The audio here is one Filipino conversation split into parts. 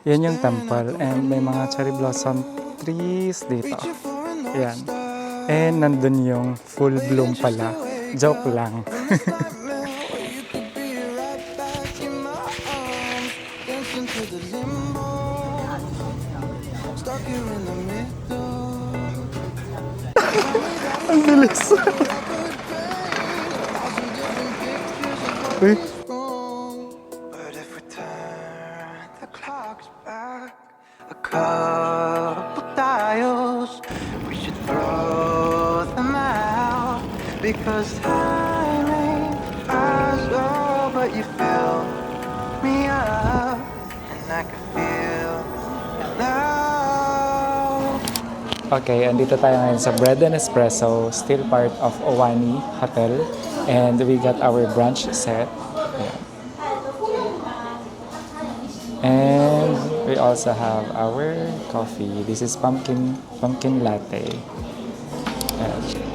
Yan yung temple and may mga cherry blossom trees dito. Yan. And nandun yung full bloom pala. Joke lang. Ang bilis. Uy. But if we turn the clocks back a couple dials, we should throw them out because time ain't as slow. But you fill me up, and I can feel it now. Okay, andito tayo ngayon sa Bread and Espresso, still part of Owani Hotel. And we got our brunch set. Ayan. And we also have our coffee. This is pumpkin latte. Ayan.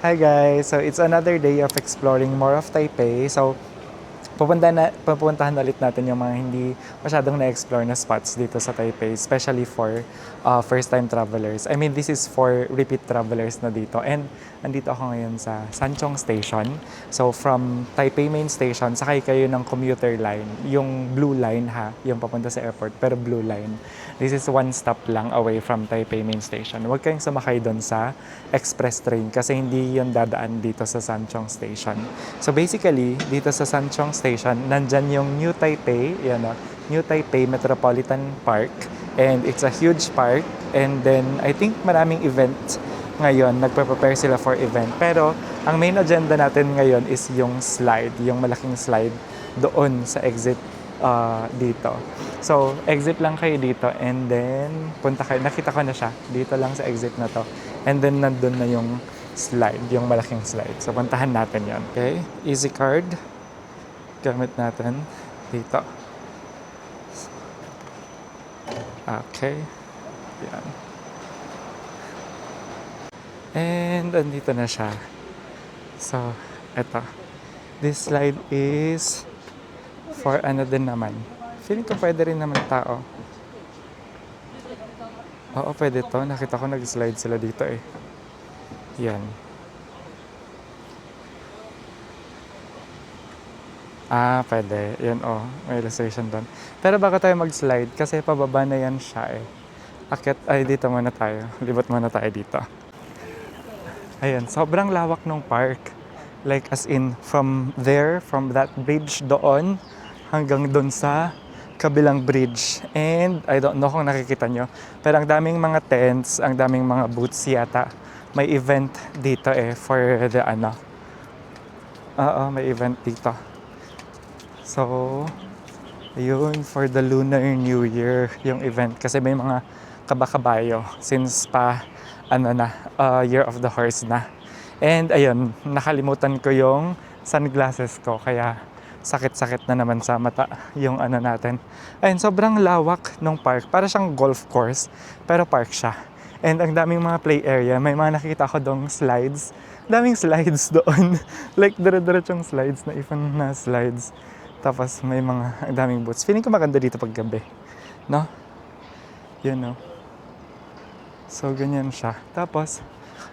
Hi guys! So it's another day of exploring more of Taipei. So pupuntahan ulit natin yung mga hindi masyadong na-explore na spots dito sa Taipei, especially for first-time travelers. I mean, this is for repeat travelers na dito. And andito ako ngayon sa Sanchong Station. So from Taipei Main Station, sakay kayo ng commuter line. Yung blue line ha, yung papunta sa airport, pero blue line. This is one stop lang away from Taipei Main Station. Huwag kayong sumakay doon sa express train kasi hindi yun dadaan dito sa Sanchong Station. So basically, dito sa Sanchong Station, nandyan yung New Taipei, yan o, New Taipei Metropolitan Park. And it's a huge park. And then, I think maraming event ngayon, nagpe-prepare sila for event. Pero, ang main agenda natin ngayon is yung slide, yung malaking slide doon sa exit dito. So, exit lang kayo dito and then punta kayo. Nakita ko na siya. Dito lang sa exit na to. And then, nandun na yung slide, yung malaking slide. So, puntahan natin yon. Okay? Easy card. Gamit natin dito. Okay. Yan. And andito na siya. So, eto. This slide is for ano din naman. Feeling ko pwede rin naman tao. Oo, pwede to. Nakita ko nag-slide sila dito eh. Yan. Pwede. Yan may illustration doon. Pero bago tayo mag-slide, kasi pababa na yan siya eh. Dito muna tayo. Libot muna tayo dito. Ayan, sobrang lawak ng park. Like as in, from that bridge doon, hanggang doon sa kabilang bridge. And I don't know kung nakikita nyo, pero ang daming mga tents, ang daming mga booths yata. May event dito eh for the may event dito. So, ayun, for the Lunar New Year, yung event. Kasi may mga kabakabayo since Year of the Horse na. And ayun, nakalimutan ko yung sunglasses ko. Kaya sakit-sakit na naman sa mata yung natin. Ayun, sobrang lawak ng park. Para siyang golf course, pero park siya. And ang daming mga play area. May mga nakita ko doong slides. Daming slides doon. Like, dire-diretsong slides na ifan na slides. Tapos may mga, ang daming booths. Feeling ko maganda dito pag gabi. No? Yun, no? So, ganyan siya. Tapos,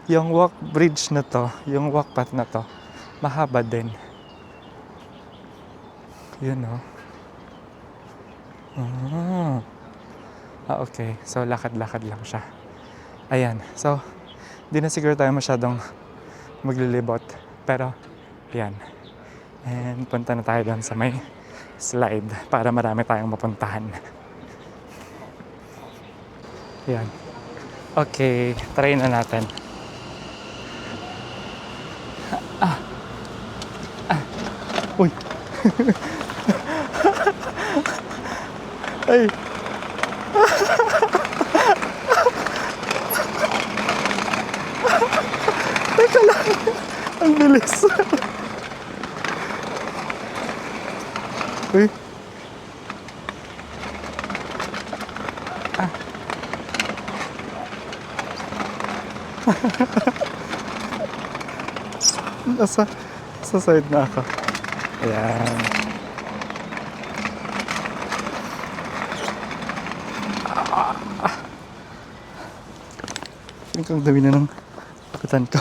yung walk bridge na to, yung walk path na to, mahaba din. Yun, no? Okay. So, lakad-lakad lang siya. Ayan. So, di na siguro tayo masyadong maglilibot. Pero, ayan. And punta na tayo doon sa may slide para marami tayong mapuntahan. Ayan. Okay. Try na natin. Uy! Ay! Teka lang! Ang bilis! Uy! Nasa sa side na ako. Ayan. Feeling ko ang dami na ng pakutan ko.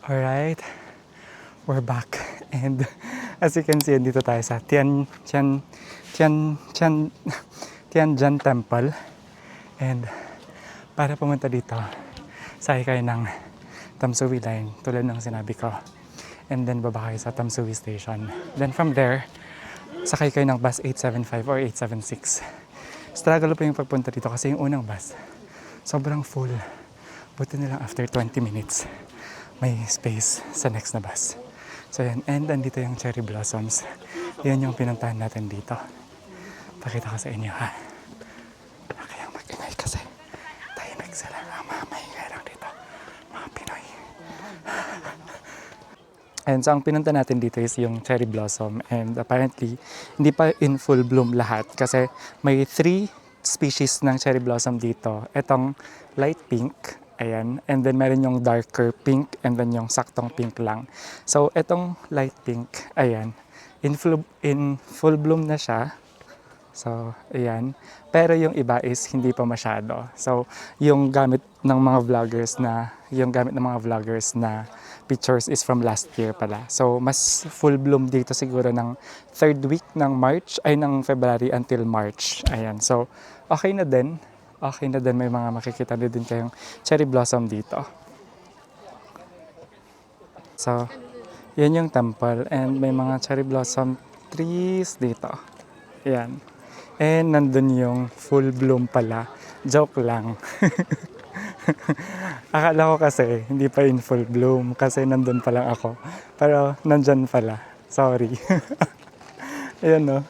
Alright. We're back. And as you can see, dito tayo sa Tianjin Temple. And para pumunta dito, sakay kayo ng Tamsuwi line, tulad ng sinabi ko. And then baba kayo sa Tamsuwi station. Then from there, sakay kayo ng bus 875 or 876. Struggle pa yung pagpunta dito kasi yung unang bus, sobrang full. Buti na lang after 20 minutes, may space sa next na bus. So yan, and andito yung cherry blossoms. Yan yung pinuntahan natin dito. Pakita ko sa inyo, ha. Kayang mag-ingay kasi tahimik sila. Ang mga maingay lang dito, mga Pinoy. And so ang pinunta natin dito is yung cherry blossom, and apparently hindi pa in full bloom lahat kasi may 3 species ng cherry blossom dito. Etong light pink, ayan, and then meron yung darker pink, and then yung saktong pink lang. So etong light pink, ayan, in full bloom na siya. So, ayan. Pero yung iba is hindi pa masyado. So, yung gamit ng mga vloggers na pictures is from last year pala. So, mas full bloom dito siguro ng 3rd week ng ng February until March. Ayan. So, okay na din. Okay na din. May mga makikita din kayong cherry blossom dito. So, yan yung temple. And may mga cherry blossom trees dito. Ayan. And nandun yung full bloom pala. Joke lang. Akala ko kasi hindi pa in full bloom kasi nandun pa lang ako. Pero nandyan pala. Sorry. Ayan, no?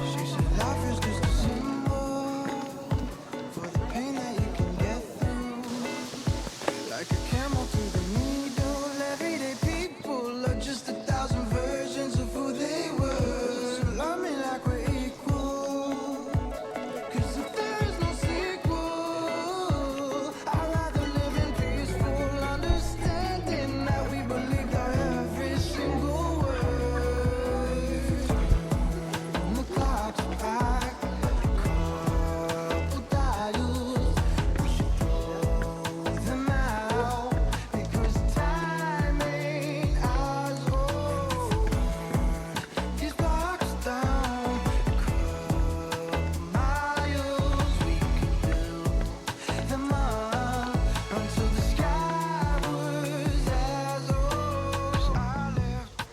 She said life is just a symbol for the pain that you can get through. Like a camel to the needle, everyday people are just 1,000 versions of who they were. So love me like we're equal, 'cause if there is no sequel, I'd rather live in peaceful understanding that we believed our every single word. When the clock's back, couple dials, we should throw them out, because time ain't ours. Oh, these blocks down, couple miles, we could build them up until the sky was as old.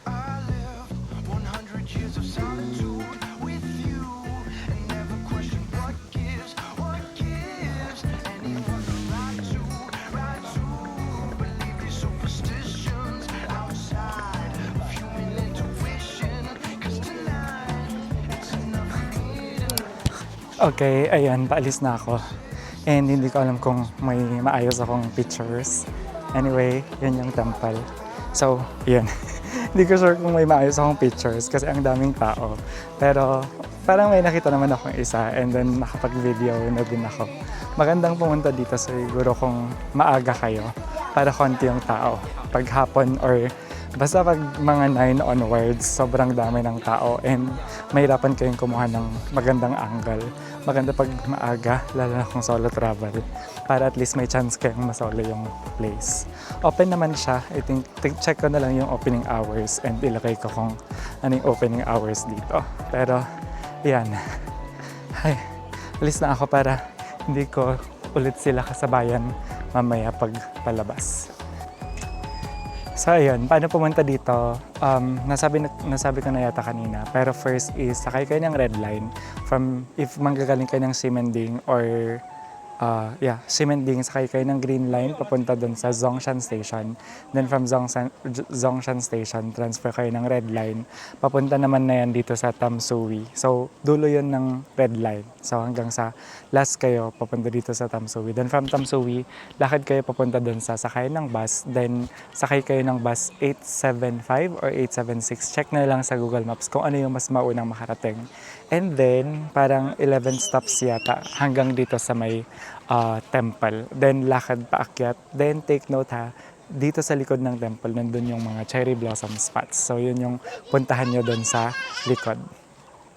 I lived 100 years of solitude with you, and never questioned what gives, and it wasn't right to believe these superstitions outside of human intuition, 'cause tonight it's enough for me to know. Okay, ayan, paalis na ako. And hindi ko alam kung may maayos akong pictures. Anyway, yun yung temple. So, yun. Hindi ko sure kung may maayos akong pictures kasi ang daming tao. Pero parang may nakita naman akong isa and then nakapag-video na din ako. Magandang pumunta dito siguro kung maaga kayo para konti yung tao. Pag hapon or basta pag mga 9 onwards, sobrang dami ng tao and mahirapan kayong kumuha ng magandang angle. Maganda pag maaga, lalo na kung solo travel, para at least may chance kayong masolo yung place. Open naman siya. I think check ko na lang yung opening hours and ilagay ko kung ano yung opening hours dito. Pero, yan. Ay, alis na ako para hindi ko ulit sila kasabayan mamaya pag palabas. So ayun, paano pumunta dito? Nasabi ko na yata kanina. Pero first is, sakay kayo ng red line. If manggagaling kayo ng Ximending or Ximending, sakay kayo ng green line papunta doon sa Zhongshan Station. Then from Zhongshan Station, transfer kayo ng red line. Papunta naman na yan dito sa Tamsui. So dulo yun ng red line. So hanggang sa last kayo papunta dito sa Tamsui. Then from Tamsui, lakad kayo papunta doon sa sakay ng bus. Then sakay kayo ng bus 875 or 876. Check na lang sa Google Maps kung ano yung mas maunang makarating. And then parang 11 stops yata hanggang dito sa may temple. Then lakad paakyat. Then take note ha, dito sa likod ng temple nandun yung mga cherry blossom spots. So yun yung puntahan nyo doon sa likod.